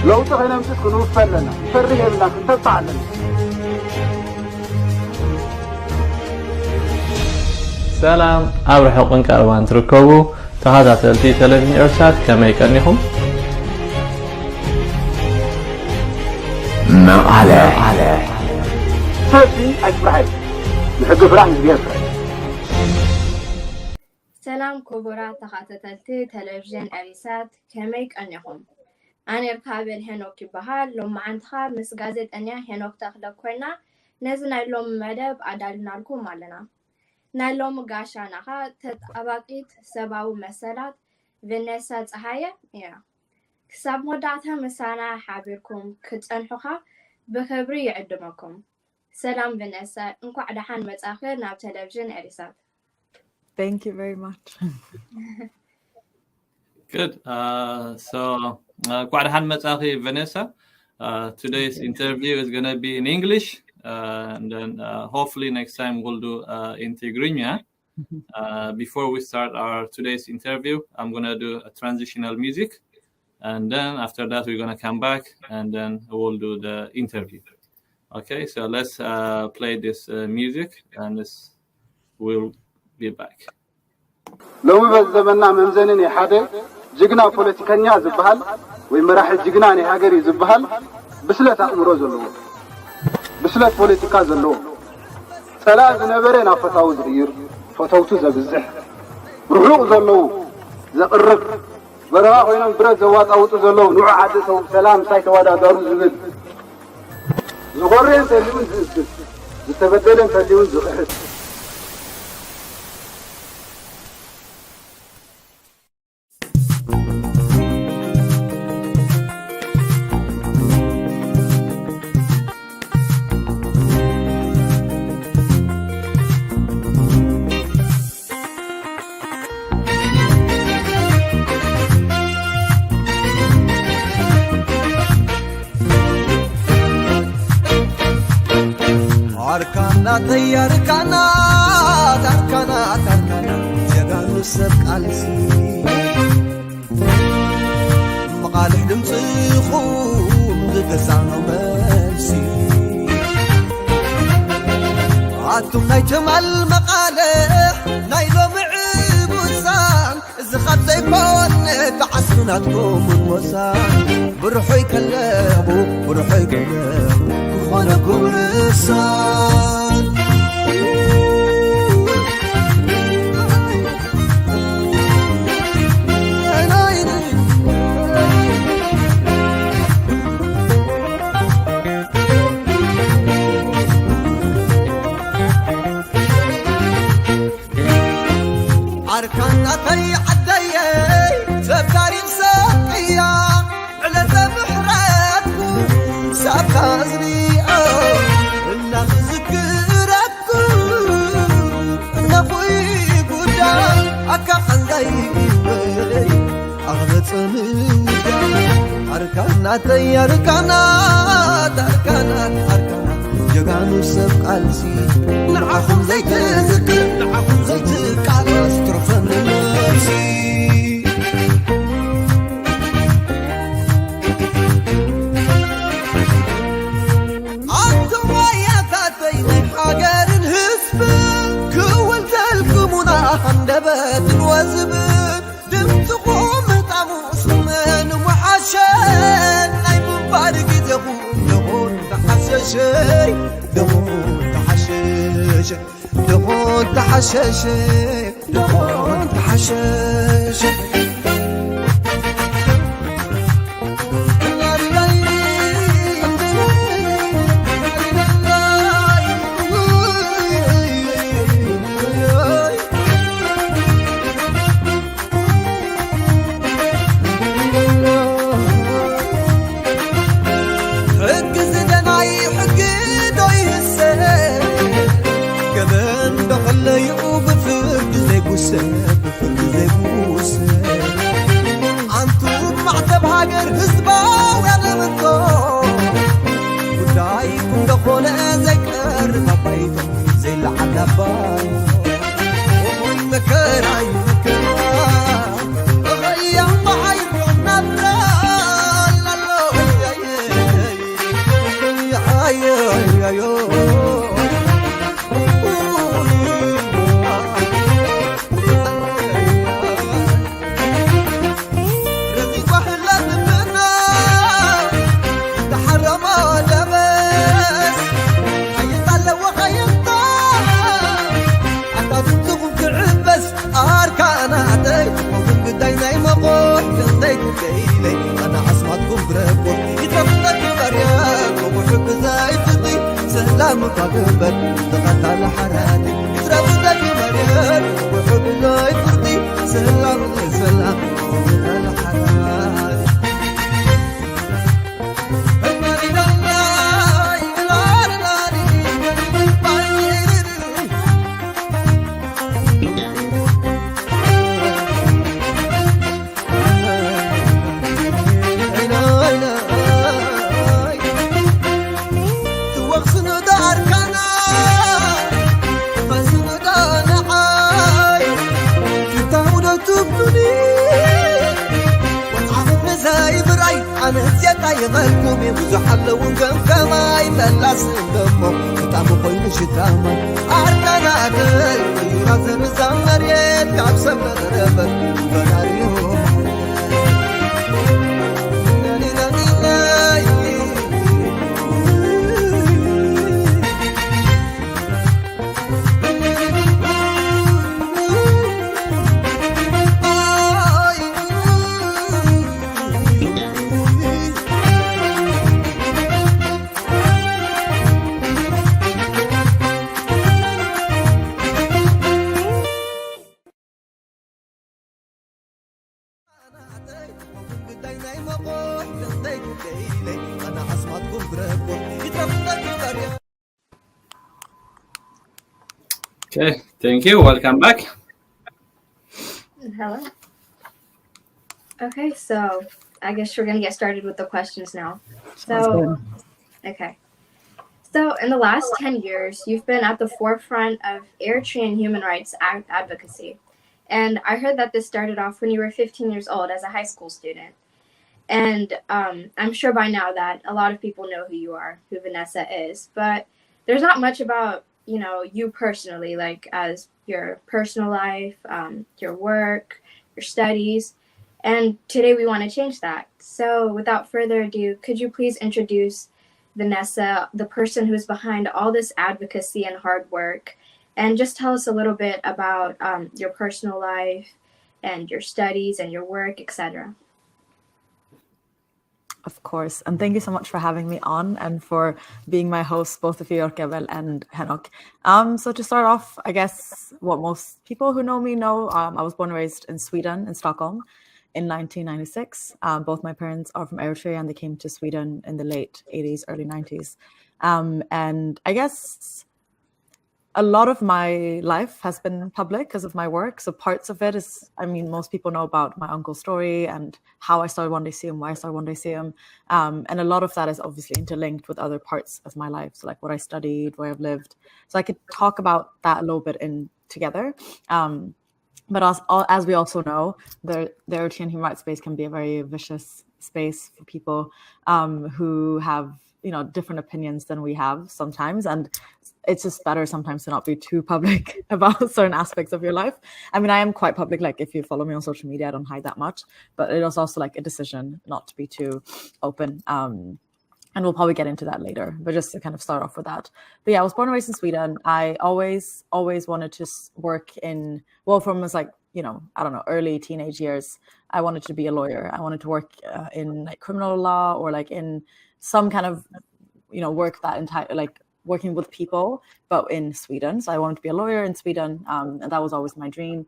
لو تغينا مسكن وفلنا فريه لنا تطلع لنا سلام أبرح حقن كأروان تركبوا تحدث ቴለቪዥን ኤሪሳት ከመይ ቀኒኹም مأعلى سلسي أجبرحي نحب فرحي بيفرح سلام كبرات تخاتتلتي تلفزيون إريسات كمي قنيخم أنا ركابل هنوك بحال لما عندها مس غازت أنيا هنوك تخلق كوينا نزنا لهم مدب عدالنا لكم مالنا نالوم غاشانها تتابقيت سباو مسالات فانيسا تسهايه كساب مودعتها مسانا حابيركم كتنحوها بخبري يعدمكم سلام فانيسا انكو عدحان متاخر ناب تلفزيون إريسات. Thank you very much. Good. So عدحان متاخر Vanessa. Today's interview is going to be in English. And then hopefully next time we'll do in Tigrinya. Before we start our today's interview, I'm going to do a transitional music. And then after that, we're going to come back and then we'll do the interview. Okay, so let's play this music and we'll be back. لو بزمنا ممزنني حدا جigna ፖለቲከኛ ዝባሃል ወይ መራሒ جigናኒ ሃገር ዝባሃል ብስለት ኣእምሮ ዘለዎ بسلات بوليتيكا زلو سلام زنبرين أفتاو زغير فتاوتو زبزح رحوق زلو زقرب برها خوينام برد زوات أوتو زلو نوع عادسو سلام سايتا وادا دارو زبل زغورين تليون زنسل زتبدلين تليون زغير أركانا جغانو سبقالسي مقالح دمصيخوم زدسانو مرسي عاتم نايتم المقالح نايلو معبوسان زخب زيكون تعسناتكم الوسان بروحو يكلمو وانا كورسان أركانا تي عدي سب تاريخ ساقيا على بحراتكم ساكازني أركانا جغانو سبقالسي نعاهم زي تذكر نعاهم زي تقالس ترفن نفسي أنتم وياتاتي من حاجر الهسب كول تلكمنا هندبات الوزب دمتقوم طعموس من وحشان أي مبارك دهون تحششي دهون تحششي مقابل تقطع حراتي يتربطك مريان وحب لا يفضي سلام سلام الحراتي يغلكم يبزحلون كم كما يفلس دمو كتامو قيل شتاما أركانا دل يرازن زمر يتعب سمر ربر فناريهم Okay, thank you. Welcome back. Hello. Okay, so I guess we're going to get started with the questions now. Okay. So in the last 10 years, you've been at the forefront of Eritrean human rights advocacy. And I heard that this started off when you were 15 years old as a high school student. And I'm sure by now that a lot of people know who you are, who Vanessa is. But there's not much about you personally, like as your personal life, your work, your studies. And today we want to change that. So without further ado, could you please introduce Vanessa, the person who's behind all this advocacy and hard work, and just tell us a little bit about your personal life and your studies and your work, etc. Of course. And thank you so much for having me on and for being my host, both of you, Orkevel and Henok. So to start off, I guess what most people who know me know, I was born and raised in Sweden, in Stockholm, in 1996. Both my parents are from Eritrea and they came to Sweden in the late 80s, early 90s. And I guess a lot of my life has been public because of my work. So parts of it is, most people know about my uncle's story and how I started One Day See Him, why I started One Day See Him. And a lot of that is obviously interlinked with other parts of my life. So like what I studied, where I've lived. So I could talk about that a little bit together. But as we also know, the Eritrean human rights space can be a very vicious space for people who have different opinions than we have sometimes. And it's just better sometimes to not be too public about certain aspects of your life. I am quite public. Like if you follow me on social media, I don't hide that much, but it was also like a decision not to be too open. And we'll probably get into that later, but just to kind of start off with that. But yeah, I was born and raised in Sweden. I always wanted to work from as early teenage years. I wanted to be a lawyer. I wanted to work in like criminal law or like in some kind of, work that working with people, but in Sweden. So I wanted to be a lawyer in Sweden. And that was always my dream.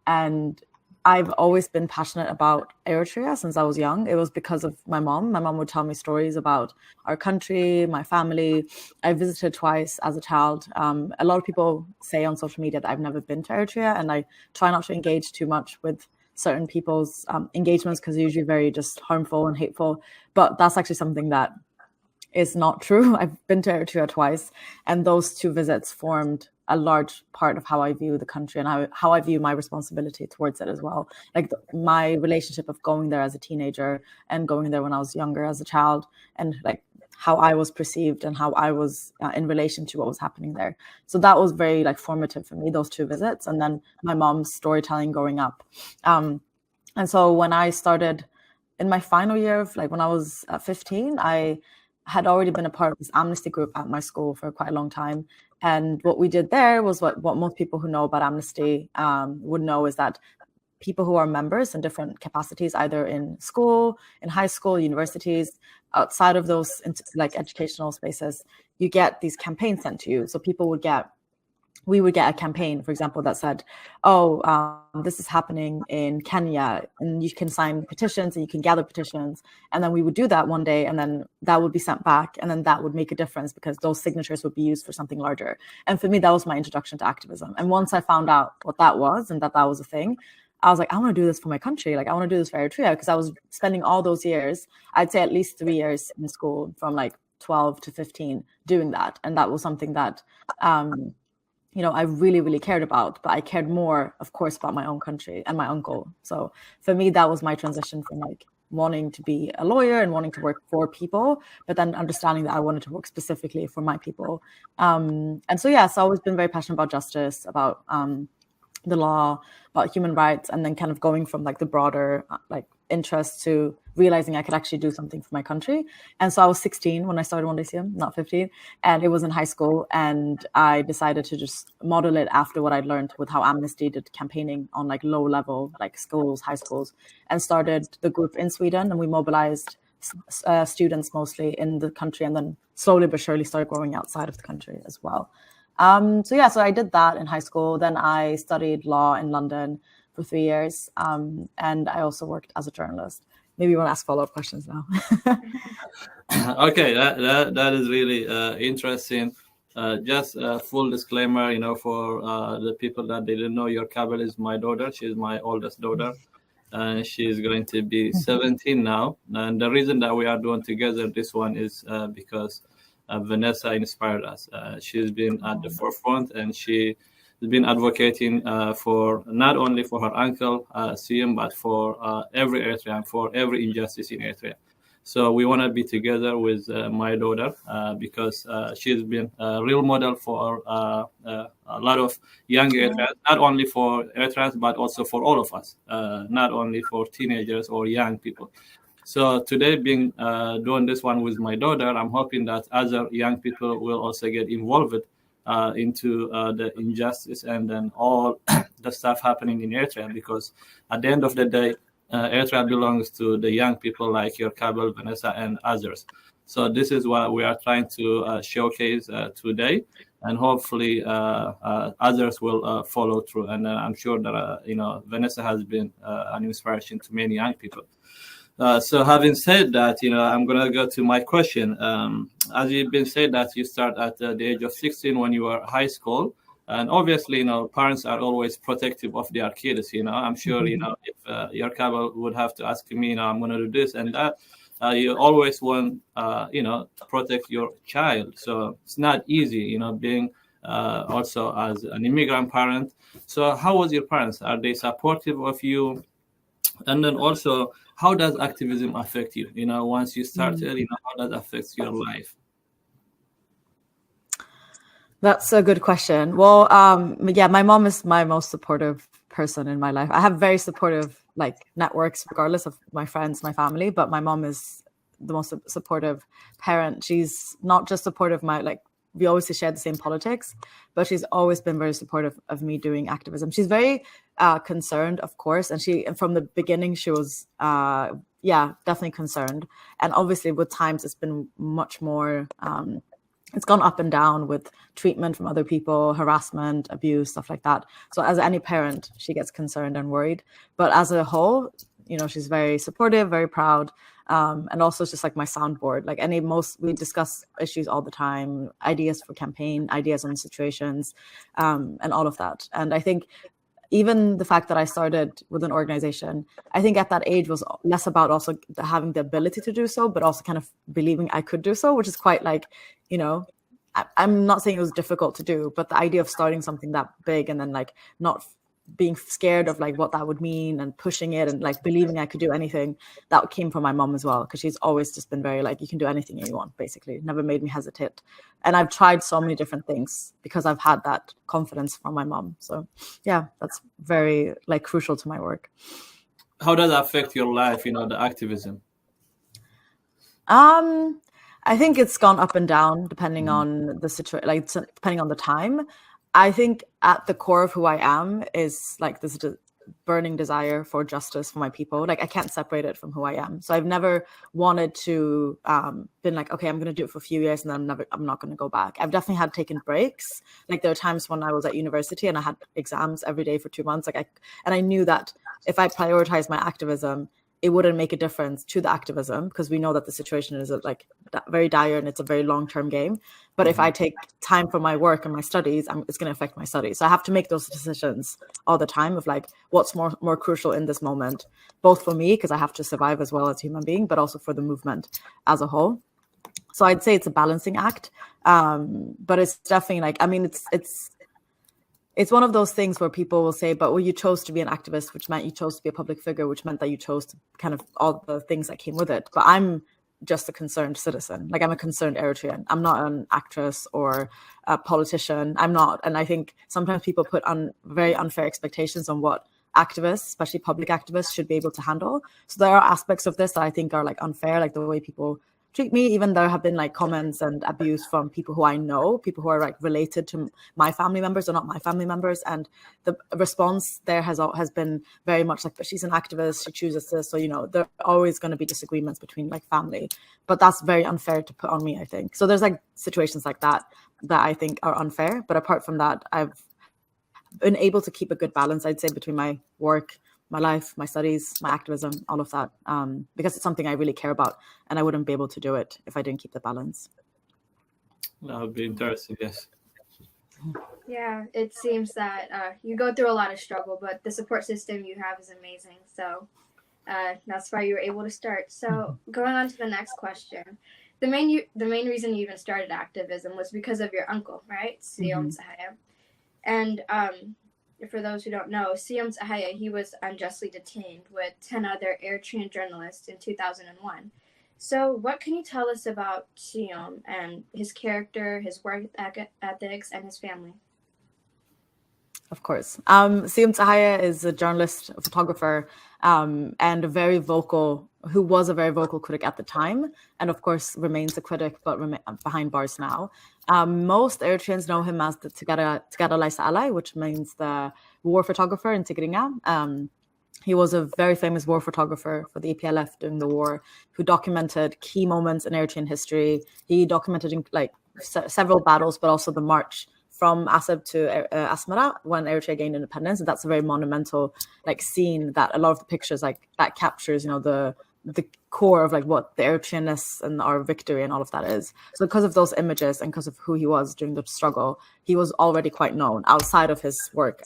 And I've always been passionate about Eritrea since I was young. It was because of my mom. My mom would tell me stories about our country, my family. I visited twice as a child. A lot of people say on social media that I've never been to Eritrea, and I try not to engage too much with certain people's engagements because they're usually very just harmful and hateful. But that's actually something that is not true. I've been to Eritrea twice, and those two visits formed a large part of how I view the country and how I view my responsibility towards it as well. Like my relationship of going there as a teenager and going there when I was younger as a child, and like how I was perceived and how I was in relation to what was happening there. So that was very formative for me, those two visits. And then my mom's storytelling growing up. And so when I started in my final year of when I was 15, I had already been a part of this Amnesty group at my school for quite a long time. And what we did there was what most people who know about Amnesty would know, is that people who are members in different capacities, either in school, in high school, universities, outside of those educational spaces, you get these campaigns sent to you. So we would get a campaign, for example, that said, this is happening in Kenya, and you can sign petitions and you can gather petitions. And then we would do that one day, and then that would be sent back, and then that would make a difference because those signatures would be used for something larger. And for me, that was my introduction to activism. And once I found out what that was and that was a thing, I was like, I want to do this for my country. Like, I want to do this for Eritrea, because I was spending all those years, I'd say at least 3 years in school, from like 12 to 15, doing that. And that was something that, I really, really cared about. But I cared more, of course, about my own country and my uncle. So for me, that was my transition from like wanting to be a lawyer and wanting to work for people, but then understanding that I wanted to work specifically for my people. So I've always been very passionate about justice, about the law, about human rights, and then kind of going from like the broader like interest to realizing I could actually do something for my country. And so I was 16 when I started One Day CM, not 15, and it was in high school, and I decided to just model it after what I'd learned with how Amnesty did campaigning on like low level, like schools, high schools, and started the group in Sweden, and we mobilized students mostly in the country, and then slowly but surely started growing outside of the country as well. So I did that in high school. Then I studied law in London for 3 years. And I also worked as a journalist. Maybe you want to ask follow-up questions now. Okay, that is really interesting. Just a full disclaimer, for the people that didn't know, Yorkabel is my daughter. She's my oldest daughter. And she's going to be 17 now. And the reason that we are doing together this one is because Vanessa inspired us. She's been at the forefront, and she has been advocating for not only for her uncle Siem, but for every Eritrean, for every injustice in Eritrea. So we want to be together with my daughter because she's been a real model for a lot of young Eritreans, not only for Eritreans, but also for all of us, not only for teenagers or young people. So today, being doing this one with my daughter, I'm hoping that other young people will also get involved into the injustice and then all the stuff happening in Eritrea, because at the end of the day, Eritrea belongs to the young people like your Kabel, Vanessa, and others. So this is what we are trying to showcase today, and hopefully others will follow through. And I'm sure that Vanessa has been an inspiration to many young people. So having said that, I'm going to go to my question. As you've been said that you start at the age of 16 when you were high school. And obviously, parents are always protective of their kids, I'm sure, if your couple would have to ask me, I'm going to do this and that, you always want, to protect your child. So it's not easy, being also as an immigrant parent. So how was your parents? Are they supportive of you? And then also, how does activism affect you? Once you started, how does it affect your life? That's a good question. Well, my mom is my most supportive person in my life. I have very supportive networks, regardless of my friends, my family, but my mom is the most supportive parent. She's not just supportive of we always share the same politics, but she's always been very supportive of me doing activism. She's very concerned, of course, and from the beginning she was definitely concerned. And obviously with times it's been much more it's gone up and down with treatment from other people, harassment, abuse, stuff like that. So as any parent, she gets concerned and worried. But as a whole, she's very supportive, very proud. And also it's just like my soundboard. We discuss issues all the time, ideas for campaign, ideas on situations, and all of that. And I think even the fact that I started with an organization, I think at that age was less about also having the ability to do so, but also kind of believing I could do so, which is quite I'm not saying it was difficult to do, but the idea of starting something that big and then not being scared of what that would mean and pushing it and believing I could do anything, that came from my mom as well, because she's always just been very you can do anything you want, basically. Never made me hesitate. And I've tried so many different things because I've had that confidence from my mom. So yeah, that's very crucial to my work. How does that affect your life, the activism? I think it's gone up and down depending on the situation, depending on the time. I think at the core of who I am is this burning desire for justice for my people. Like, I can't separate it from who I am. So I've never wanted to been like, okay, I'm going to do it for a few years and then I'm not going to go back. I've definitely had taken breaks. Like, there were times when I was at university and I had exams every day for 2 months. And I knew that if I prioritized my activism, it wouldn't make a difference to the activism, because we know that the situation is like very dire and it's a very long-term game. But if I take time from my work and my studies, it's going to affect my studies. So I have to make those decisions all the time of like, what's more crucial in this moment, both for me, because I have to survive as well as a human being, but also for the movement as a whole. So I'd say it's a balancing act. But it's definitely like, I mean, it's one of those things where people will say, but well, you chose to be an activist, which meant you chose to be a public figure, which meant that you chose to kind of all the things that came with it. But I'm just a concerned citizen. Like, I'm a concerned Eritrean. I'm not an actress or a politician. I'm not. And I think sometimes people put on very unfair expectations on what activists, especially public activists, should be able to handle. So there are aspects of this that I think are like unfair, like the way people treat me. Even there have been like comments and abuse from people who I know, people who are like related to my family members or not my family members, and the response there has been very much like, but she's an activist, she chooses this. So, you know, there are always going to be disagreements between like family, but that's very unfair to put on me, I think. So there's like situations like that I think are unfair. But apart from that, I've been able to keep a good balance, I'd say, between my work, my life, my studies, my activism, all of that, because it's something I really care about, and I wouldn't be able to do it if I didn't keep the balance. That would be interesting, yes. Yeah, it seems that you go through a lot of struggle, but the support system you have is amazing. So that's why you were able to start. So going on to the next question, the main reason you even started activism was because of your uncle, right? Tsehaye. And for those who don't know, Tsehaye, he was unjustly detained with 10 other Eritrean journalists in 2001. So what can you tell us about Tsehaye and his character, his work ethics, and his family? Of course. Tsehaye is a journalist, a photographer, and who was a very vocal critic at the time, and of course remains a critic, but behind bars now. Most Eritreans know him as the Tsehaye, which means the war photographer in Tigrinya. He was a very famous war photographer for the EPLF during the war, who documented key moments in Eritrean history. He documented several battles, but also the march from Asab to Asmara when Eritrea gained independence. And that's a very monumental scene that a lot of the pictures that captures, the core of what the Eritreanness and our victory and all of that is. So because of those images and because of who he was during the struggle, he was already quite known outside of his work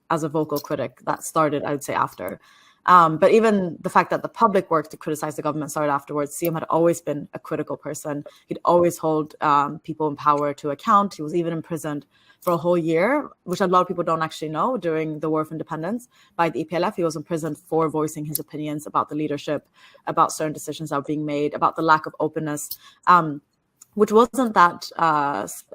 as a vocal critic. That started, I would say, after. But even the fact that the public work to criticize the government started afterwards, Tsehaye had always been a critical person. He'd always hold people in power to account. He was even imprisoned for a whole year, which a lot of people don't actually know, during the War of Independence by the EPLF. He was imprisoned for voicing his opinions about the leadership, about certain decisions that were being made, about the lack of openness. Which wasn't that,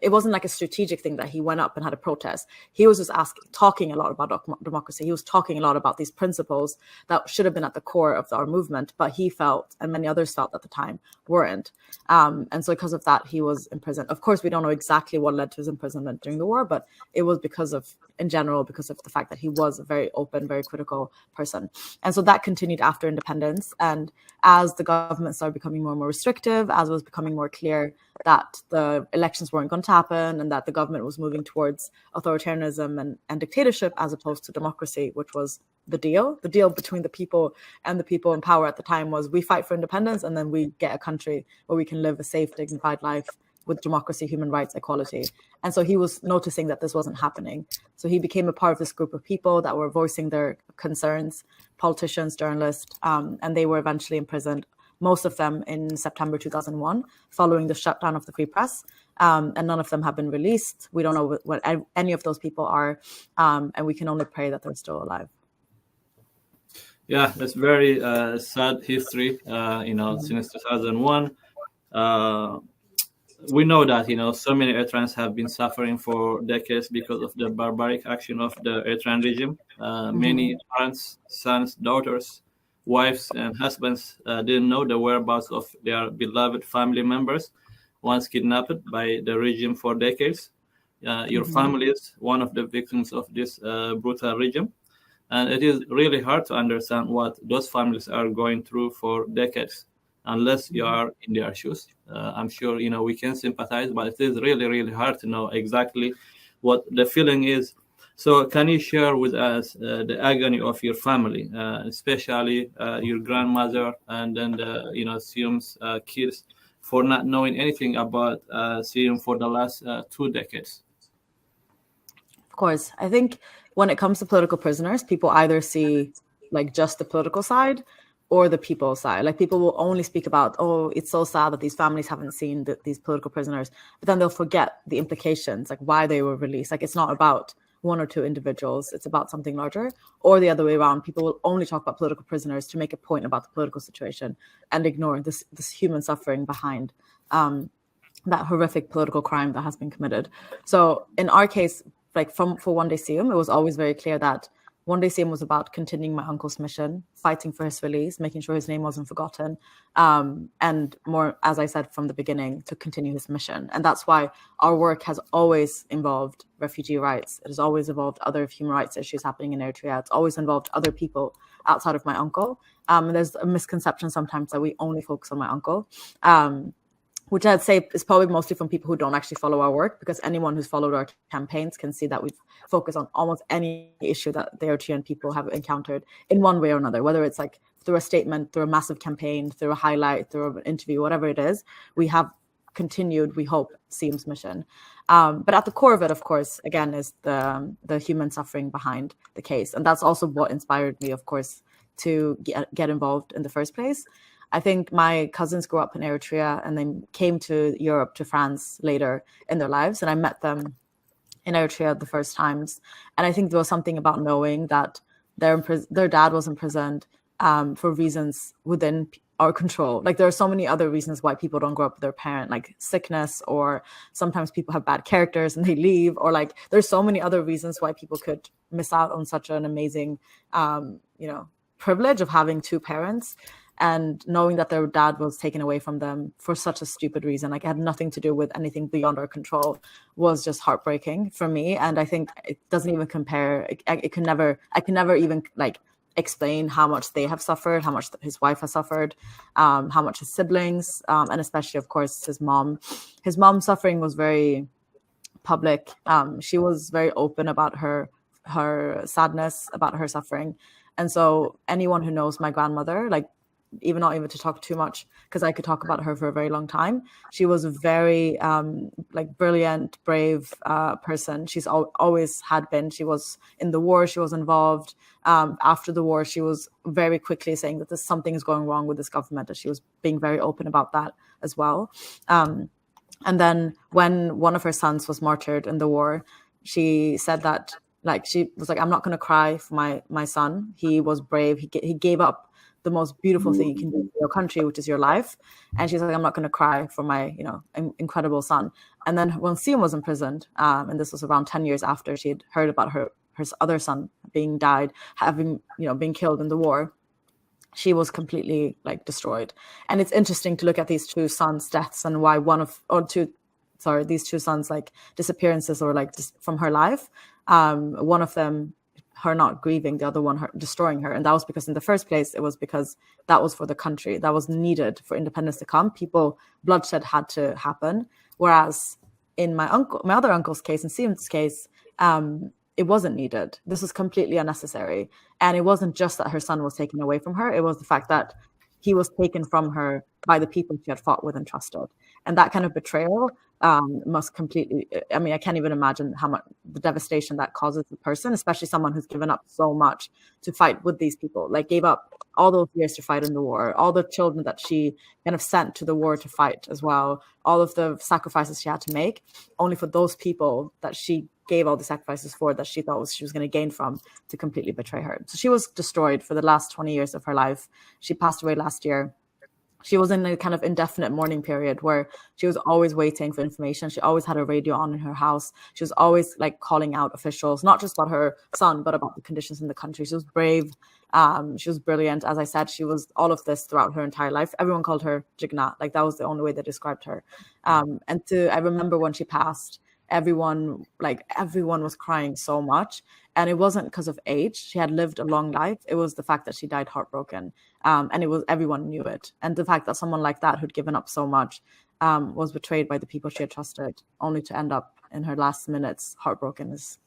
it wasn't like a strategic thing that he went up and had a protest. He was just talking a lot about democracy. He was talking a lot about these principles that should have been at the core of our movement, but he felt, and many others felt at the time, weren't. And so because of that, he was imprisoned. Of course, we don't know exactly what led to his imprisonment during the war, but it was because of the fact that he was a very open, very critical person. And so that continued after independence. And as the government started becoming more and more restrictive, as it was becoming more clear that the elections weren't going to happen and that the government was moving towards authoritarianism and dictatorship as opposed to democracy, which was the deal between the people and the people in power at the time was, we fight for independence and then we get a country where we can live a safe, dignified life with democracy, human rights, equality. And so he was noticing that this wasn't happening. So he became a part of this group of people that were voicing their concerns, politicians, journalists, and they were eventually imprisoned, most of them in September 2001, following the shutdown of the free press. And none of them have been released. We don't know what any of those people are, and we can only pray that they're still alive. Yeah, that's very sad history, since 2001. We know that, so many Eritreans have been suffering for decades because of the barbaric action of the Eritrean regime. Many parents, sons, daughters, wives, and husbands didn't know the whereabouts of their beloved family members once kidnapped by the regime for decades. Your family is one of the victims of this brutal regime. And it is really hard to understand what those families are going through for decades, unless you are in their shoes. I'm sure, we can sympathize, but it is really, really hard to know exactly what the feeling is. So can you share with us the agony of your family, especially your grandmother and then Sium's kids, for not knowing anything about Sium for the last 2 decades? Of course. I think when it comes to political prisoners, people either see like just the political side or the people side. Like people will only speak about, oh, it's so sad that these families haven't seen these political prisoners, but then they'll forget the implications, like why they were released. Like it's not about 1 or 2 individuals, it's about something larger. Or the other way around, people will only talk about political prisoners to make a point about the political situation and ignore this human suffering behind that horrific political crime that has been committed. So in our case, like for One Day Sium, it was always very clear that One Day Sium was about continuing my uncle's mission, fighting for his release, making sure his name wasn't forgotten, and more, as I said from the beginning, to continue his mission. And that's why our work has always involved refugee rights. It has always involved other human rights issues happening in Eritrea. It's always involved other people outside of my uncle. And there's a misconception sometimes that we only focus on my uncle. Which I'd say is probably mostly from people who don't actually follow our work, because anyone who's followed our campaigns can see that we've focused on almost any issue that the Eritrean people have encountered in one way or another, whether it's like through a statement, through a massive campaign, through a highlight, through an interview, whatever it is, we have continued, we hope, Sium's mission. But at the core of it, of course, again, is the human suffering behind the case. And that's also what inspired me, of course, to get involved in the first place. I think my cousins grew up in Eritrea and then came to Europe, to France later in their lives. And I met them in Eritrea the first times. And I think there was something about knowing that their dad was imprisoned for reasons within our control. Like there are so many other reasons why people don't grow up with their parent, like sickness, or sometimes people have bad characters and they leave, or like there's so many other reasons why people could miss out on such an amazing, privilege of having 2 parents. And knowing that their dad was taken away from them for such a stupid reason, like it had nothing to do with anything beyond our control, was just heartbreaking for me. And I think it doesn't even compare. I can never even like explain how much they have suffered, how much his wife has suffered, how much his siblings, and especially, of course, his mom. His mom's suffering was very public. She was very open about her sadness, about her suffering. And so anyone who knows my grandmother, like, not even to talk too much, because I could talk about her for a very long time. She was a very brilliant, brave person. She's always had been. She was in the war. She was involved. After the war, she was very quickly saying that something is going wrong with this government, and she was being very open about that as well. And then when one of her sons was martyred in the war, she said that, like, she was like, I'm not going to cry for my son. He was brave. He gave up the most beautiful thing you can do for your country, which is your life. And she's like, I'm not going to cry for my, incredible son. And then when Sium was imprisoned, and this was around 10 years after she had heard about her other son being being killed in the war, she was completely like destroyed. And it's interesting to look at these 2 sons' deaths and why these 2 sons' like disappearances or like from her life. One of them, her not grieving, the other one, her destroying her. And that was because in the first place, it was because that was for the country, that was needed for independence to come. Bloodshed had to happen. Whereas in my other uncle's case, in Sium's case, it wasn't needed. This was completely unnecessary. And it wasn't just that her son was taken away from her. It was the fact that he was taken from her by the people she had fought with and trusted. And that kind of betrayal must completely, I can't even imagine how much the devastation that causes a person, especially someone who's given up so much to fight with these people, like gave up all those years to fight in the war, all the children that she kind of sent to the war to fight as well, all of the sacrifices she had to make, only for those people that she gave all the sacrifices for, that she thought she was going to gain from, to completely betray her. So she was destroyed for the last 20 years of her life. She passed away last year. She was in a kind of indefinite mourning period where she was always waiting for information. She always had a radio on in her house. She was always like calling out officials, not just about her son, but about the conditions in the country. She was brave. She was brilliant. As I said, she was all of this throughout her entire life. Everyone called her Jigna. Like that was the only way they described her. I remember when she passed, everyone was crying so much. And it wasn't because of age. She had lived a long life. It was the fact that she died heartbroken. And everyone knew it. And the fact that someone like that who'd given up so much was betrayed by the people she had trusted, only to end up in her last minutes heartbroken is,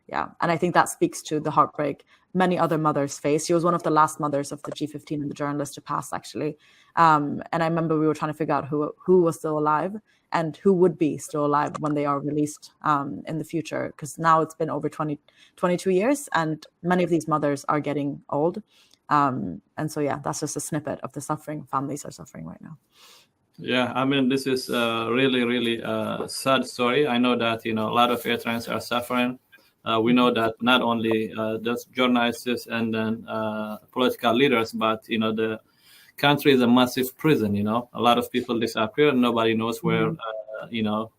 yeah. And I think that speaks to the heartbreak many other mothers face. She was one of the last mothers of the G15 and the journalist to pass, actually. And I remember we were trying to figure out who was still alive and who would be still alive when they are released in the future. Because now it's been over 22 years and many of these mothers are getting old. And so, yeah, that's just a snippet of the suffering families are suffering right now. Yeah, I mean, this is a really, really sad story. I know that, a lot of Eritreans are suffering. We know that not only just journalists and then political leaders, but, the country is a massive prison, A lot of people disappear. Nobody knows where,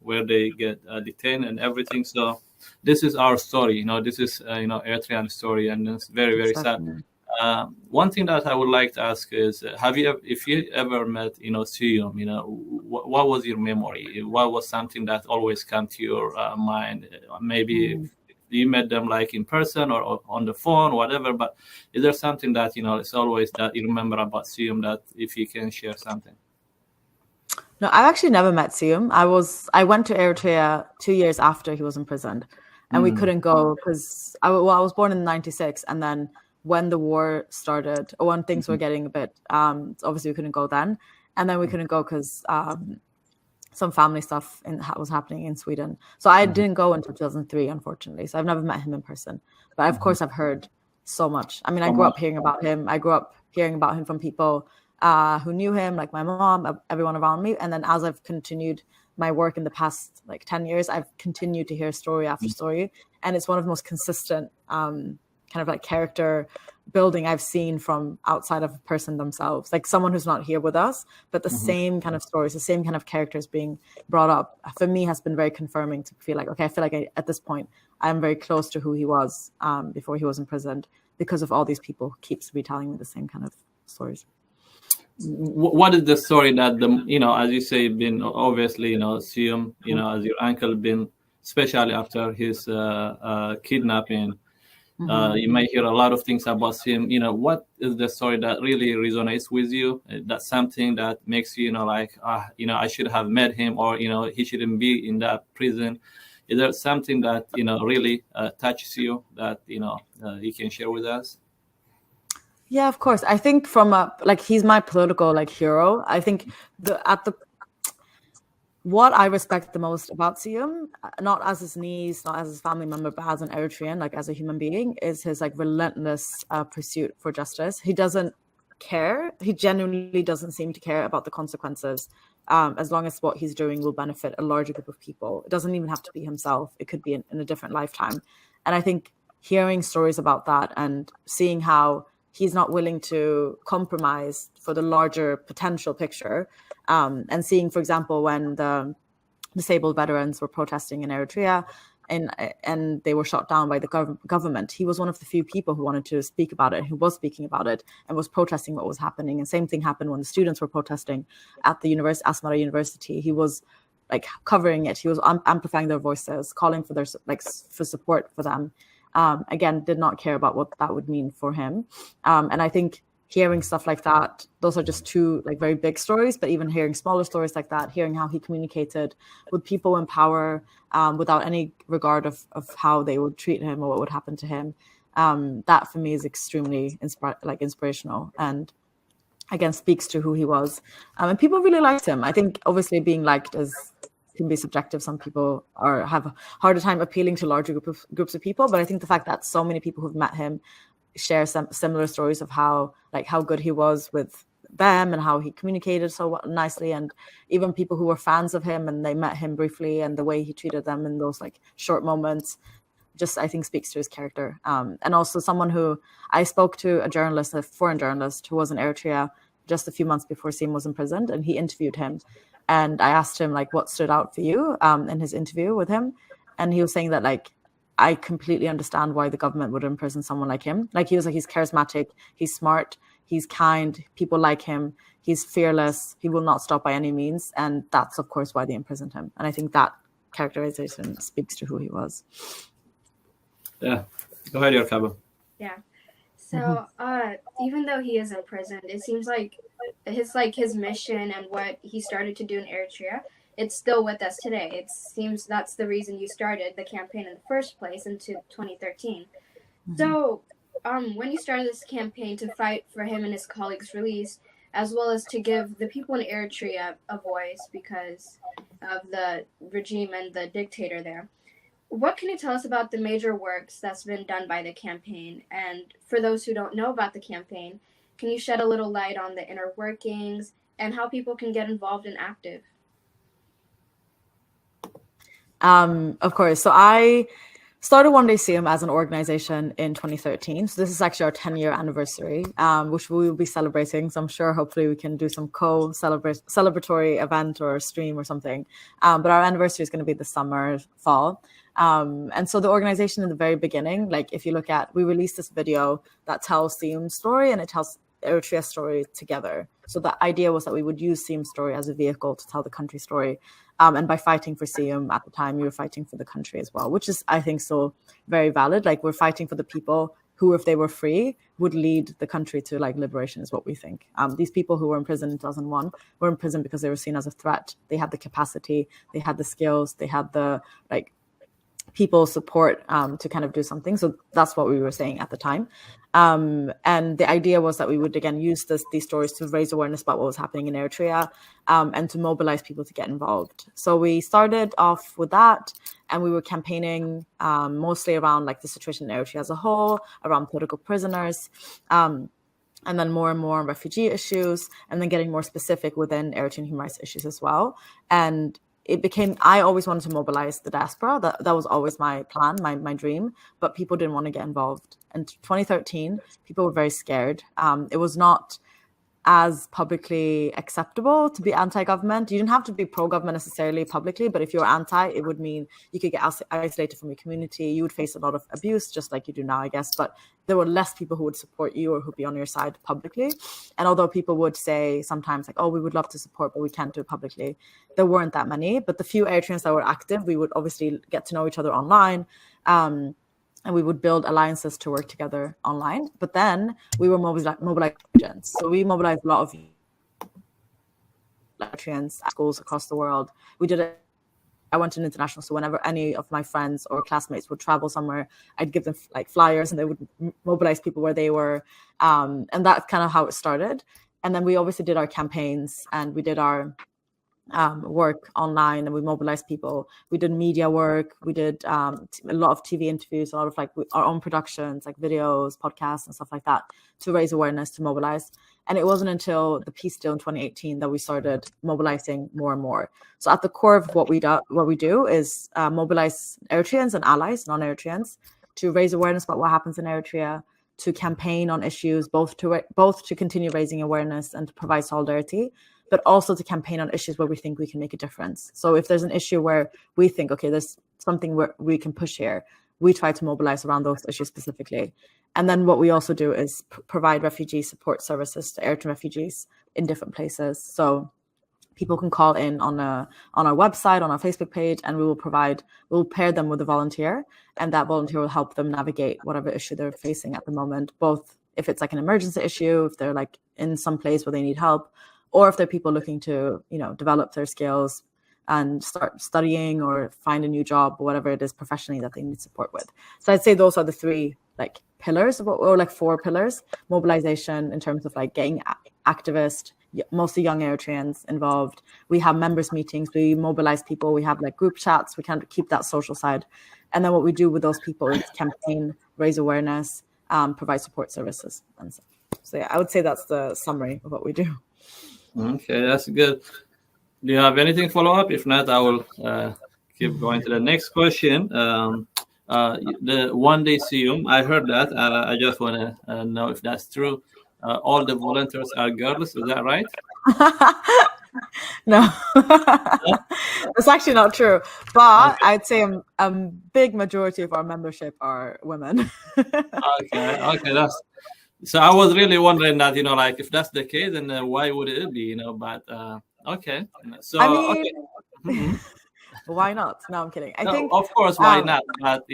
where they get detained and everything. So this is our story, This is, Eritrean story, and it's very, very sad. One thing that I would like to ask is, if you ever met, Siyum, what was your memory? What was something that always came to your mind? Maybe you met them like in person or on the phone, whatever, but is there something that, it's always that you remember about Siyum that if you can share something? No, I've actually never met Siyum. I went to Eritrea 2 years after he was imprisoned, and we couldn't go because I was born in '96, and then when the war started, or when things were getting a bit, obviously we couldn't go then. And then we couldn't go because some family stuff was happening in Sweden. So I didn't go until 2003, unfortunately. So I've never met him in person. But of course, I've heard so much. I mean, I grew up hearing about him. I grew up hearing about him from people who knew him, like my mom, everyone around me. And then as I've continued my work in the past 10 years, I've continued to hear story after story. And it's one of the most consistent kind of like character building I've seen from outside of a person themselves, like someone who's not here with us, but the same kind of stories, the same kind of characters being brought up, for me has been very confirming to feel like, okay, I feel like at this point, I'm very close to who he was before he was imprisoned because of all these people who keeps retelling me the same kind of stories. What is the story that as you say, been obviously, Siyum, as your uncle been, especially after his kidnapping, you may hear a lot of things about him. What is the story that really resonates with you? That's something that makes you, I should have met him, or, he shouldn't be in that prison. Is there something that, really touches you that, you can share with us? Yeah, of course. I think from he's my political hero. I think what I respect the most about Siyum, not as his niece, not as his family member, but as an Eritrean, as a human being, is his relentless pursuit for justice. He doesn't care. He genuinely doesn't seem to care about the consequences, as long as what he's doing will benefit a larger group of people. It doesn't even have to be himself. It could be in a different lifetime. And I think hearing stories about that and seeing how he's not willing to compromise for the larger potential picture. And seeing, for example, when the disabled veterans were protesting in Eritrea and they were shot down by the government, he was one of the few people who wanted to speak about it, who was speaking about it and was protesting what was happening. And same thing happened when the students were protesting at the Asmara University. He was covering it. He was amplifying their voices, calling for their for support for them. Again, did not care about what that would mean for him. And I think hearing stuff like that, those are just two very big stories, but even hearing smaller stories like that, hearing how he communicated with people in power without any regard of how they would treat him or what would happen to him, that for me is extremely inspirational, and again speaks to who he was. And people really liked him. I think obviously being liked can be subjective. Some people have a harder time appealing to larger groups of people, but I think the fact that so many people who've met him share some similar stories of how good he was with them and how he communicated so nicely, and even people who were fans of him and they met him briefly and the way he treated them in those short moments, just I think speaks to his character. And also someone who I spoke to, a foreign journalist who was in Eritrea just a few months before Siyum was imprisoned, and he interviewed him. And I asked him what stood out for you in his interview with him. And he was saying that I completely understand why the government would imprison someone like him. He was he's charismatic, he's smart, he's kind, people like him, he's fearless, he will not stop by any means. And that's of course why they imprisoned him. And I think that characterization speaks to who he was. Yeah, go ahead, Yorkaba. Yeah. So even though he is imprisoned, it seems like his mission and what he started to do in Eritrea, it's still with us today. It seems that's the reason you started the campaign in the first place into 2013. So when you started this campaign to fight for him and his colleagues' release, as well as to give the people in Eritrea a voice because of the regime and the dictator there, what can you tell us about the major works that's been done by the campaign? And for those who don't know about the campaign, can you shed a little light on the inner workings and how people can get involved and active? Of course. So I started One Day Seum as an organization in 2013. So this is actually our 10-year anniversary, which we will be celebrating. So I'm sure hopefully we can do some celebratory event or stream or something. But our anniversary is going to be this summer, fall. And so the organization in the very beginning, like if you look at, we released this video that tells Seum's story and it tells Eritrea's story together. So the idea was that we would use Seum's story as a vehicle to tell the country story. And by fighting for Seum at the time, we were fighting for the country as well, which is, I think, so very valid. Like we're fighting for the people who, if they were free, would lead the country to like liberation is what we think. These people who were in prison in 2001 were in prison because they were seen as a threat. They had the capacity, they had the skills, they had the like people support to kind of do something. So that's what we were saying at the time. And the idea was that we would, again, use these stories to raise awareness about what was happening in Eritrea and to mobilize people to get involved. So we started off with that, and we were campaigning mostly around like the situation in Eritrea as a whole, around political prisoners, and then more and more on refugee issues, and then getting more specific within Eritrean human rights issues as well. And it became, I always wanted to mobilize the diaspora. That was always my plan, my dream, but people didn't want to get involved. In 2013, people were very scared. It was not as publicly acceptable to be anti-government. You didn't have to be pro-government necessarily publicly, but if you were anti, it would mean you could get isolated from your community. You would face a lot of abuse, just like you do now, I guess. But there were less people who would support you or who'd be on your side publicly. And although people would say sometimes like, oh, we would love to support, but we can't do it publicly, there weren't that many. But the few Eritreans that were active, we would obviously get to know each other online. And we would build alliances to work together online. But then we were mobilized agents. So we mobilized a lot of Eritreans at schools across the world. We did it. I went to an international, so whenever any of my friends or classmates would travel somewhere, I'd give them like flyers and they would mobilize people where they were. And that's kind of how it started. And then we obviously did our campaigns and we did our work online, and we mobilized people. We did media work. We did a lot of TV interviews, a lot of like our own productions, like videos, podcasts, and stuff like that, to raise awareness, to mobilize. And it wasn't until the peace deal in 2018 that we started mobilizing more and more. So at the core of what we do is mobilize Eritreans and allies, non-Eritreans, to raise awareness about what happens in Eritrea, to campaign on issues, both to continue raising awareness and to provide solidarity, but also to campaign on issues where we think we can make a difference. So if there's an issue where we think, okay, there's something where we can push here, we try to mobilize around those issues specifically. And then what we also do is provide refugee support services to Eritrean refugees in different places. So people can call in on our website, on our Facebook page, and we'll pair them with a volunteer, and that volunteer will help them navigate whatever issue they're facing at the moment, both if it's like an emergency issue, if they're like in some place where they need help, or if they're people looking to, develop their skills and start studying or find a new job, or whatever it is professionally that they need support with. So I'd say those are the three like pillars, or like four pillars: mobilization in terms of like getting activists, mostly young Eritreans involved. We have members meetings, we mobilize people, we have like group chats, we kind of keep that social side. And then what we do with those people is campaign, raise awareness, provide support services. And so yeah, I would say that's the summary of what we do. Okay, that's good. Do you have anything follow up? If not, I will keep going to the next question. The One Day Seum, I heard that. I just want to know if that's true. All the volunteers are girls. Is that right? No, that's actually not true. But okay. I'd say a big majority of our membership are women. Okay, that's. So I was really wondering that, like if that's the case, then why would it be, But okay. So I mean, okay. Why not? No, I'm kidding. I No, think, of course, why not? But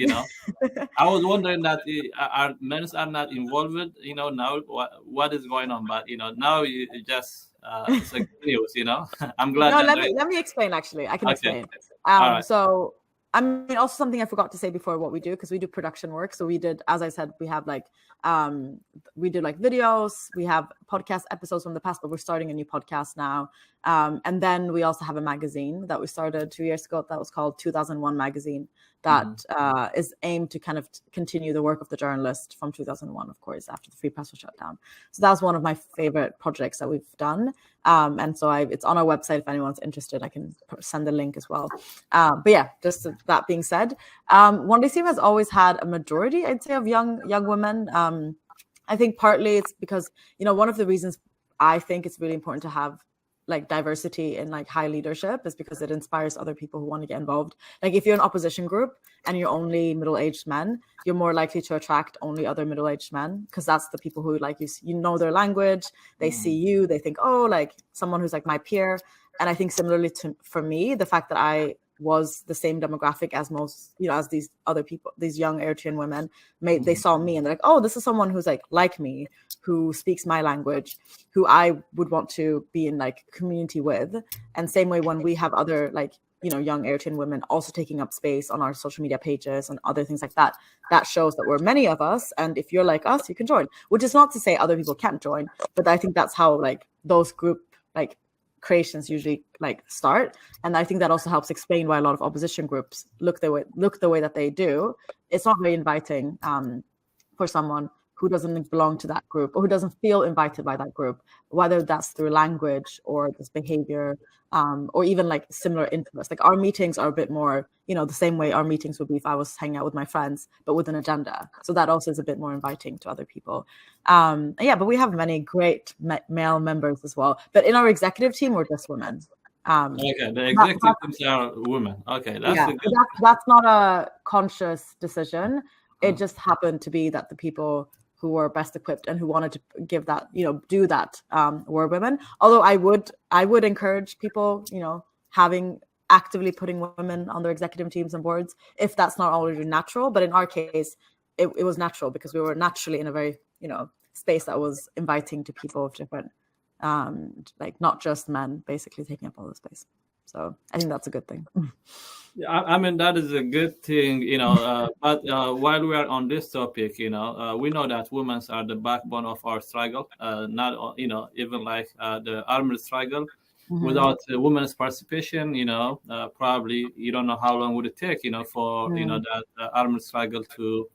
I was wondering that our men are not involved. Now what is going on? But now you just it's like news. I'm glad. No, that let me explain. Actually, I can explain. All right. So, I mean, also something I forgot to say before what we do, because we do production work. So we did, as I said, we have like we do like videos, we have podcast episodes from the past, but we're starting a new podcast now. And then we also have a magazine that we started 2 years ago that was called 2001 Magazine, that is aimed to kind of continue the work of the journalist from 2001, of course, after the Free Press was shut down. So that was one of my favorite projects that we've done. And so it's on our website. If anyone's interested, I can send the link as well. But yeah, just that being said, Wandisima has always had a majority, I'd say, of young women. I think partly it's because, one of the reasons I think it's really important to have like diversity in like high leadership is because it inspires other people who want to get involved. Like if you're an opposition group and you're only middle-aged men, you're more likely to attract only other middle-aged men, because that's the people who like you know their language, they see you, they think, oh, like someone who's like my peer. And I think similarly for me, the fact that I was the same demographic as most, as these other people, these young Eritrean women, they saw me and they're like, oh, this is someone who's like me, who speaks my language, who I would want to be in like community with. And same way when we have other like, young Eritrean women also taking up space on our social media pages and other things like that, that shows that we're many of us. And if you're like us, you can join, which is not to say other people can't join, but I think that's how like those group like creations usually like start. And I think that also helps explain why a lot of opposition groups look the way that they do. It's not very inviting for someone who doesn't belong to that group or who doesn't feel invited by that group, whether that's through language or this behavior, or even like similar interests. Like our meetings are a bit more, the same way our meetings would be if I was hanging out with my friends, but with an agenda. So that also is a bit more inviting to other people. But we have many great male members as well. But in our executive team, we're just women. Okay, the executive teams are women. Okay, that's not a conscious decision. It just happened to be that the people who were best equipped and who wanted to give that, do that, were women. Although I would encourage people, actively putting women on their executive teams and boards, if that's not already natural. But in our case, it was natural because we were naturally in a very, space that was inviting to people of different, like not just men, basically taking up all the space. So I think that's a good thing. Yeah, I mean, that is a good thing, but while we are on this topic, we know that women are the backbone of our struggle, not, even like the armed struggle. Without women's participation, probably you don't know how long would it take, for, that armed struggle to,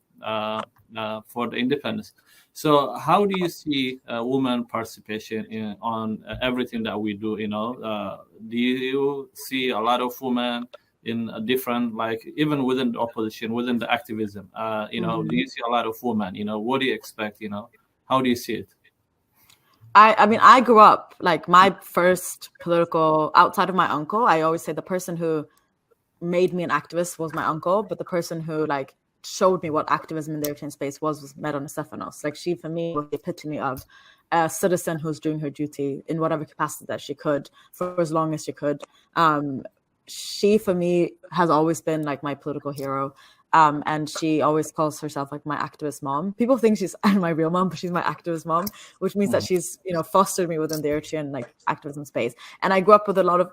for the independence. So how do you see women participation on everything that we do? Do you see a lot of women in a different, like even within the opposition, within the activism? Do you see a lot of women? What do you expect? How do you see it? I mean, I grew up like my first political, outside of my uncle, I always say the person who made me an activist was my uncle, but the person who like showed me what activism in the Eritrean space was Madonna Stefanos. Like she, for me, was the epitome of a citizen who's doing her duty in whatever capacity that she could for as long as she could. She, for me, has always been like my political hero. And she always calls herself like my activist mom. People think she's my real mom, but she's my activist mom, which means that she's, fostered me within the Eritrean like activism space. And I grew up with a lot of,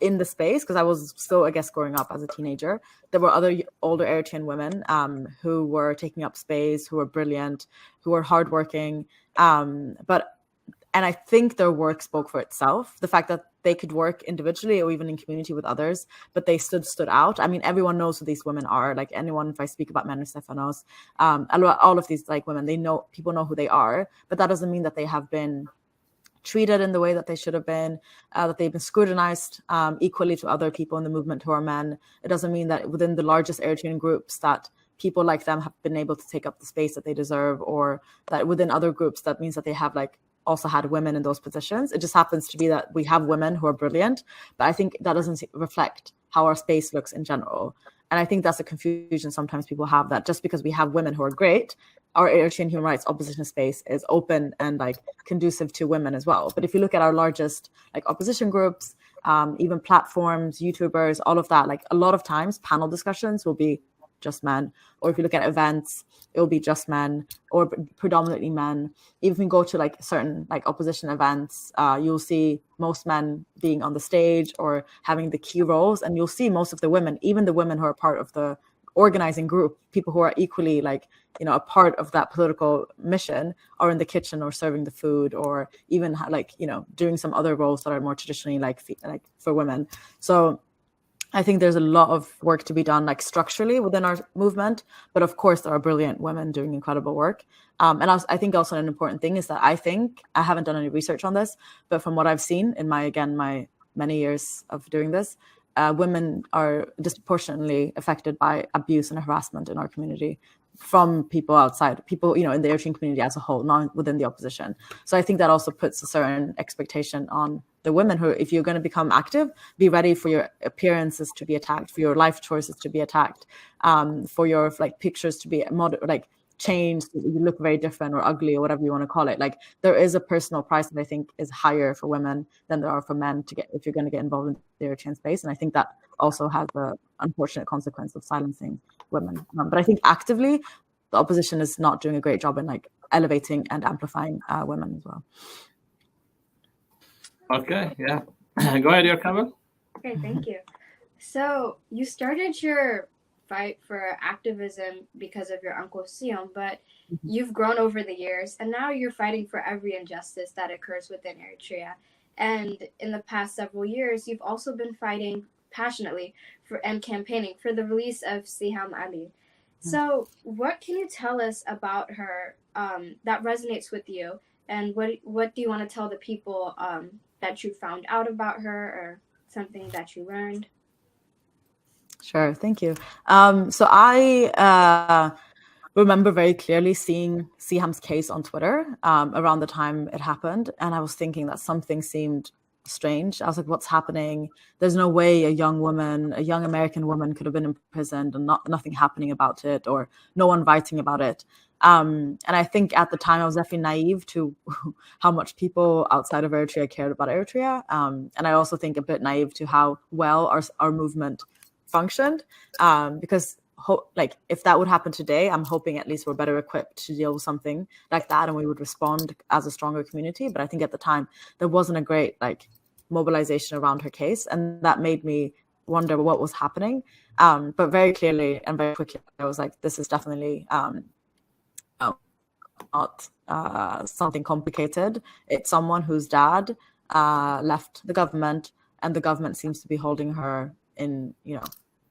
in the space, because I was still, I guess, growing up as a teenager. There were other older Eritrean women who were taking up space, who were brilliant, who were hardworking. And I think their work spoke for itself. The fact that they could work individually or even in community with others, but they stood out. I mean, everyone knows who these women are. Like anyone, if I speak about Madonna Stefanos, all of these like women, people know who they are, but that doesn't mean that they have been treated in the way that they should have been, that they've been scrutinized equally to other people in the movement who are men. It doesn't mean that within the largest Eritrean groups that people like them have been able to take up the space that they deserve, or that within other groups, that means that they have like also had women in those positions. It just happens to be that we have women who are brilliant, but I think that doesn't reflect how our space looks in general. And I think that's a confusion sometimes people have, that just because we have women who are great, our Eritrean human rights opposition space is open and like conducive to women as well. But if you look at our largest like opposition groups, even platforms, YouTubers, all of that. Like a lot of times panel discussions will be just men, or if you look at events, it will be just men or predominantly men. Even if you go to like certain like opposition events, you'll see most men being on the stage or having the key roles, and you'll see most of the women, even the women who are part of the organizing group, people who are equally like, you know, a part of that political mission, are in the kitchen or serving the food, or even like, you know, doing some other roles that are more traditionally like for women. So I think there's a lot of work to be done, like structurally within our movement. But of course, there are brilliant women doing incredible work. And I think also an important thing is that I haven't done any research on this, but from what I've seen in my many years of doing this, women are disproportionately affected by abuse and harassment in our community from people outside, people, you know, in the Eritrean community as a whole, not within the opposition. So I think that also puts a certain expectation on the women who, if you're going to become active, be ready for your appearances to be attacked, for your life choices to be attacked, for your like pictures to be like changed, you look very different or ugly or whatever you want to call it. Like there is a personal price that I think is higher for women than there are for men to get if you're going to get involved in the Eritrean space. And I think that also has the unfortunate consequence of silencing women. But I think actively, the opposition is not doing a great job in like elevating and amplifying women as well. Okay, yeah. Go ahead, your cover. Okay, thank you. So you started your fight for activism because of your uncle Sion, but you've grown over the years, and now you're fighting for every injustice that occurs within Eritrea. And in the past several years, you've also been fighting passionately for and campaigning for the release of Siham Ali. So what can you tell us about her that resonates with you, and what do you want to tell the people that you found out about her, or something that you learned? Sure, thank you. So I remember very clearly seeing Siham's case on Twitter around the time it happened, and I was thinking that something seemed strange. I was like, what's happening? There's no way a young American woman could have been imprisoned and nothing happening about it, or no one writing about it. And I think at the time I was definitely naive to how much people outside of Eritrea cared about Eritrea. And I also think a bit naive to how well our movement functioned, because like if that would happen today, I'm hoping at least we're better equipped to deal with something like that, and we would respond as a stronger community. But I think at the time there wasn't a great like mobilization around her case, and that made me wonder what was happening. But very clearly and very quickly I was like, this is definitely not something complicated. It's someone whose dad left the government, and the government seems to be holding her in, you know,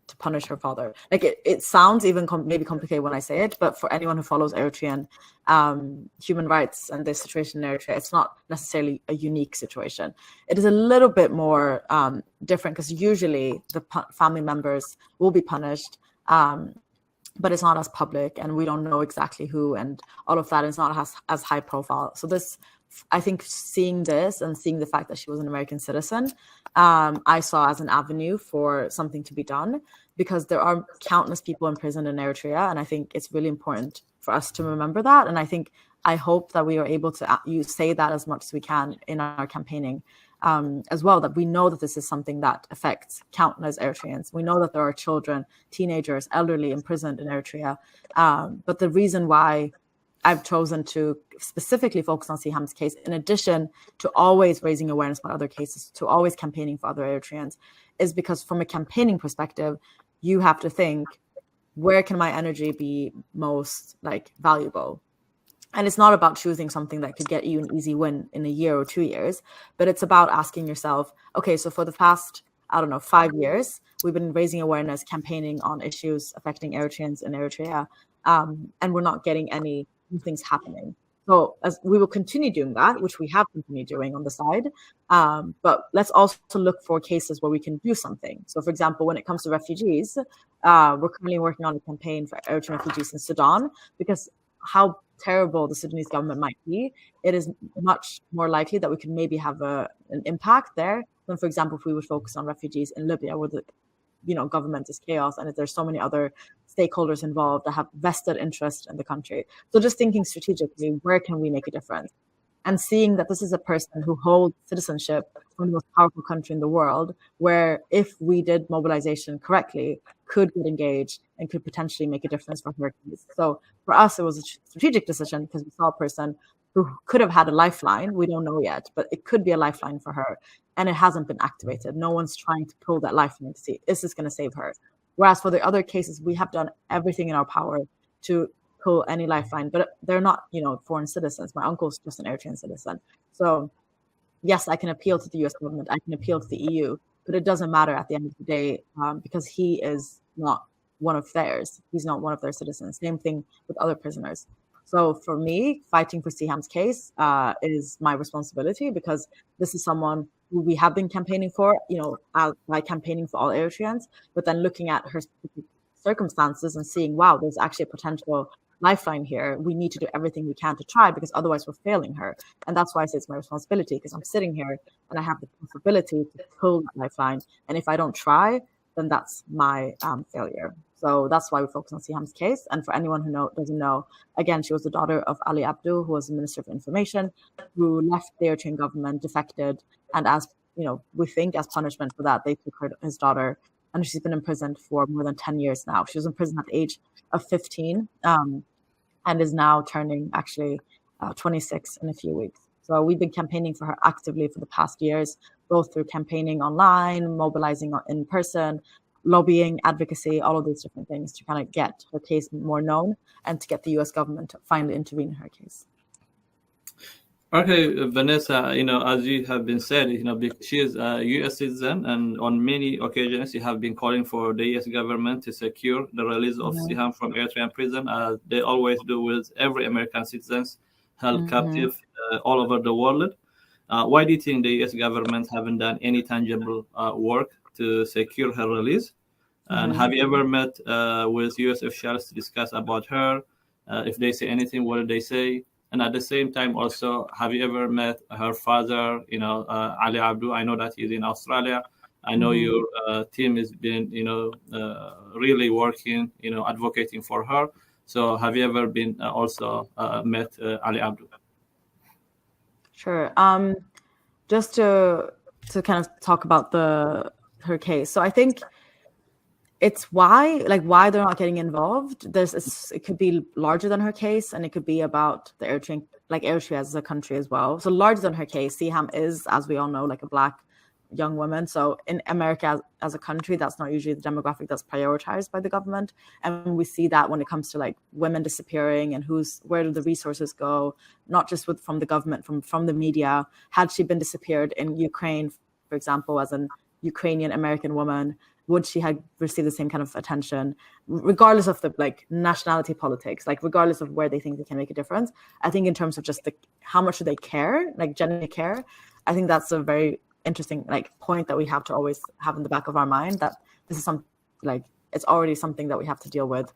to punish her father. Like it sounds even maybe complicated when I say it, but for anyone who follows Eritrean human rights and the situation in Eritrea, it's not necessarily a unique situation. It is a little bit more different, because usually the family members will be punished, but it's not as public, and we don't know exactly who, and all of that is not as high profile. So this, I think, seeing this and seeing the fact that she was an American citizen, I saw as an avenue for something to be done, because there are countless people imprisoned in Eritrea, and I think it's really important for us to remember that. And I hope that we are able to say that as much as we can in our campaigning as well, that we know that this is something that affects countless Eritreans. We know that there are children, teenagers, elderly imprisoned in Eritrea. But the reason why I've chosen to specifically focus on Siham's case, in addition to always raising awareness about other cases, to always campaigning for other Eritreans, is because from a campaigning perspective, you have to think, where can my energy be most like valuable? And it's not about choosing something that could get you an easy win in a year or 2 years, but it's about asking yourself, okay, so for the past, 5 years, we've been raising awareness, campaigning on issues affecting Eritreans in Eritrea, and we're not getting any things happening. So as we will continue doing that, which we have continued doing on the side, but let's also look for cases where we can do something. So for example, when it comes to refugees, we're currently working on a campaign for Eritrean refugees in Sudan, because how terrible the Sudanese government might be, it is much more likely that we could maybe have an impact there than, for example, if we would focus on refugees in Libya, where the government is chaos, and if there's so many other stakeholders involved that have vested interest in the country. So just thinking strategically, where can we make a difference? And seeing that this is a person who holds citizenship from the most powerful country in the world, where if we did mobilization correctly, could get engaged and could potentially make a difference for her case. So for us, it was a strategic decision because we saw a person who could have had a lifeline. We don't know yet, but it could be a lifeline for her. And it hasn't been activated. No one's trying to pull that lifeline to see, is this going to save her? Whereas for the other cases, we have done everything in our power to pull any lifeline, but they're not, foreign citizens. My uncle's just an Eritrean citizen. So yes, I can appeal to the US government. I can appeal to the EU, but it doesn't matter at the end of the day because he is not one of theirs. He's not one of their citizens. Same thing with other prisoners. So for me, fighting for Tsehaye's case is my responsibility because this is someone who we have been campaigning for, by campaigning for all Eritreans, but then looking at her circumstances and seeing, wow, there's actually a potential lifeline here. We need to do everything we can to try because otherwise we're failing her. And that's why I say it's my responsibility because I'm sitting here and I have the possibility to pull that lifeline. And if I don't try, then that's my failure. So that's why we focus on Tsehaye's case. And for anyone who doesn't know, again, she was the daughter of Ali Abdu, who was the Minister of Information, who left the Eritrean government, defected. And as we think as punishment for that, they took his daughter, and she's been imprisoned for more than 10 years now. She was in prison at the age of 15 and is now turning actually 26 in a few weeks. So we've been campaigning for her actively for the past years, both through campaigning online, mobilizing in person, lobbying, advocacy, all of these different things to kind of get her case more known and to get the US government to finally intervene in her case. Okay, Vanessa, as you have been said, she is a U.S. citizen, and on many occasions you have been calling for the U.S. government to secure the release of Tsehaye from Eritrean prison, as they always do with every American citizens held captive all over the world. Why do you think the U.S. government haven't done any tangible work to secure her release? And have you ever met with U.S. officials to discuss about her? If they say anything, what do they say? And at the same time, also, have you ever met her father, Ali Abdu? I know that he's in Australia. I know your team has been, really working, advocating for her. So have you ever been also met Ali Abdu? Sure. Just to kind of talk about her case. So I think it's why they're not getting involved. It could be larger than her case, and it could be about the Eritrean, Eritrea as a country as well. So larger than her case, Tsehaye is, as we all know, a Black young woman. So in America as a country, that's not usually the demographic that's prioritized by the government. And we see that when it comes to women disappearing and where do the resources go, not just from the government, from the media. Had she been disappeared in Ukraine, for example, as an Ukrainian American woman, would she have received the same kind of attention, regardless of the nationality politics, regardless of where they think they can make a difference? I think in terms of just how much do they care, genuinely care, I think that's a very interesting point that we have to always have in the back of our mind, that this is it's already something that we have to deal with.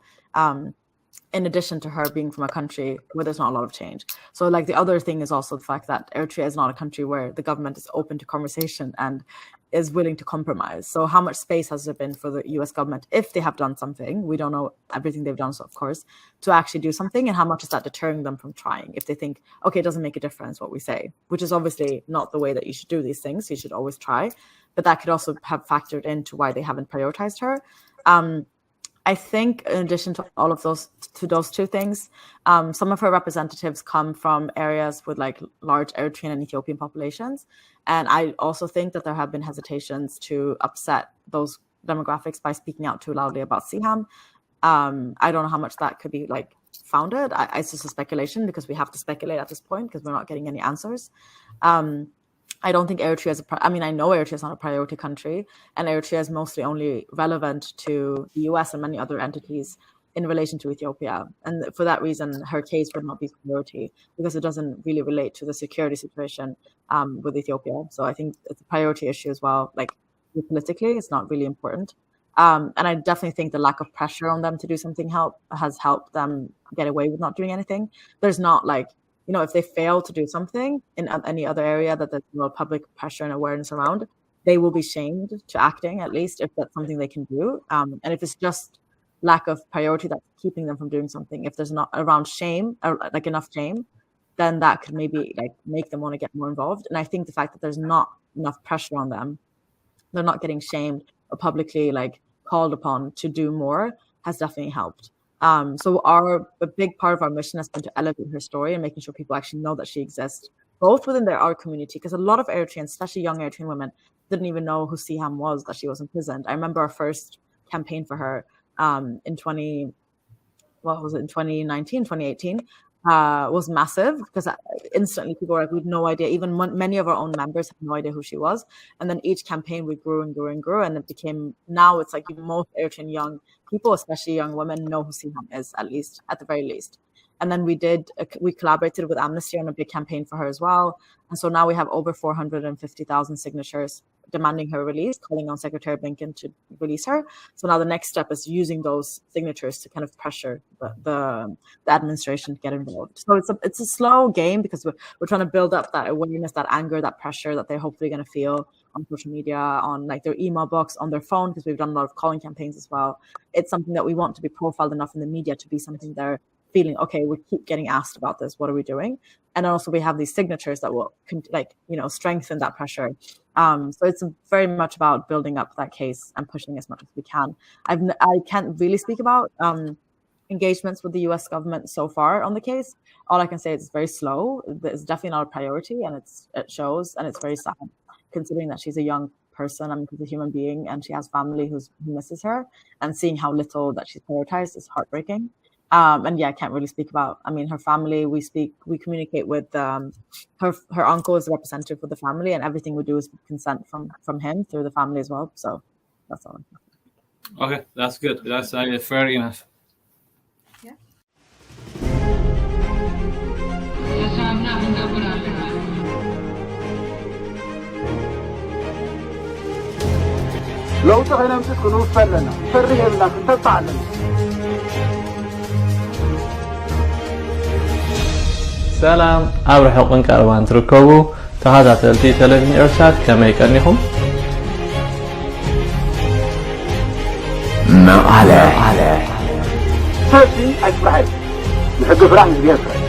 In addition to her being from a country where there's not a lot of change. So the other thing is also the fact that Eritrea is not a country where the government is open to conversation and is willing to compromise. So how much space has there been for the US government, if they have done something, we don't know everything they've done, so of course, to actually do something, and how much is that deterring them from trying? If they think, okay, it doesn't make a difference what we say, which is obviously not the way that you should do these things. You should always try, but that could also have factored into why they haven't prioritized her. I think in addition to all of those two things, some of her representatives come from areas with large Eritrean and Ethiopian populations. And I also think that there have been hesitations to upset those demographics by speaking out too loudly about Tsehaye. I don't know how much that could be founded. It's just a speculation because we have to speculate at this point because we're not getting any answers. I don't think Eritrea is I know Eritrea is not a priority country, and Eritrea is mostly only relevant to the US and many other entities in relation to Ethiopia. And for that reason, her case would not be priority because it doesn't really relate to the security situation with Ethiopia. So I think it's a priority issue as well. Politically, it's not really important. And I definitely think the lack of pressure on them to do something has helped them get away with not doing anything. There's not if they fail to do something in any other area that there's no public pressure and awareness around, they will be shamed to acting, at least if that's something they can do. And if it's just lack of priority that's keeping them from doing something, if there's not around shame, or enough shame, then that could maybe make them want to get more involved. And I think the fact that there's not enough pressure on them. They're not getting shamed or publicly like called upon to do more has definitely helped. So a big part of our mission has been to elevate her story and making sure people actually know that she exists, both within our community, because a lot of Eritreans, especially young Eritrean women, didn't even know who Tsehaye was, that she was imprisoned. I remember our first campaign for her in 2019, 2018, was massive, because instantly people were like, we had no idea. Even many of our own members had no idea who she was. And then each campaign we grew and grew and grew, and it became, now it's like most Eritrean young people, especially young women, know who Tsehaye is, at the very least. And then we collaborated with Amnesty on a big campaign for her as well. And so now we have over 450,000 signatures demanding her release, calling on Secretary Blinken to release her. So now the next step is using those signatures to kind of pressure the administration to get involved. So it's a slow game, because we're trying to build up that awareness, that anger, that pressure that they're hopefully going to feel on social media, on like their email box, on their phone, because we've done a lot of calling campaigns as well. It's something that we want to be profiled enough in the media to be something they're feeling, okay, we keep getting asked about this, what are we doing? And also we have these signatures that will strengthen that pressure. So it's very much about building up that case and pushing as much as we can. I can't really speak about engagements with the US government so far on the case. All I can say is it's very slow. It's definitely not a priority, and it shows, and it's very sad considering that she's a young person. I mean, she's a human being, and she has family who misses her, and seeing how little that she's prioritized is heartbreaking. And yeah, I can't really speak about, I mean, her family, we communicate with her uncle is the representative for the family, and everything we do is with consent from him through the family as well. So that's all. Okay, that's good. That's fair enough. Yeah. لو تغينا مسكنوا فرنا فريه لنا تفعلنا سلام ኣብ ርሑቕን ቀረባን ትርከቡ ተኸታተልቲ ቴለቪዥን ኤርትራ ከመይ ቀኒኹም? መዓልቲ ሰፊ ኣይፍራሕ ንሕጊ ፍራሕ ዝገፍረ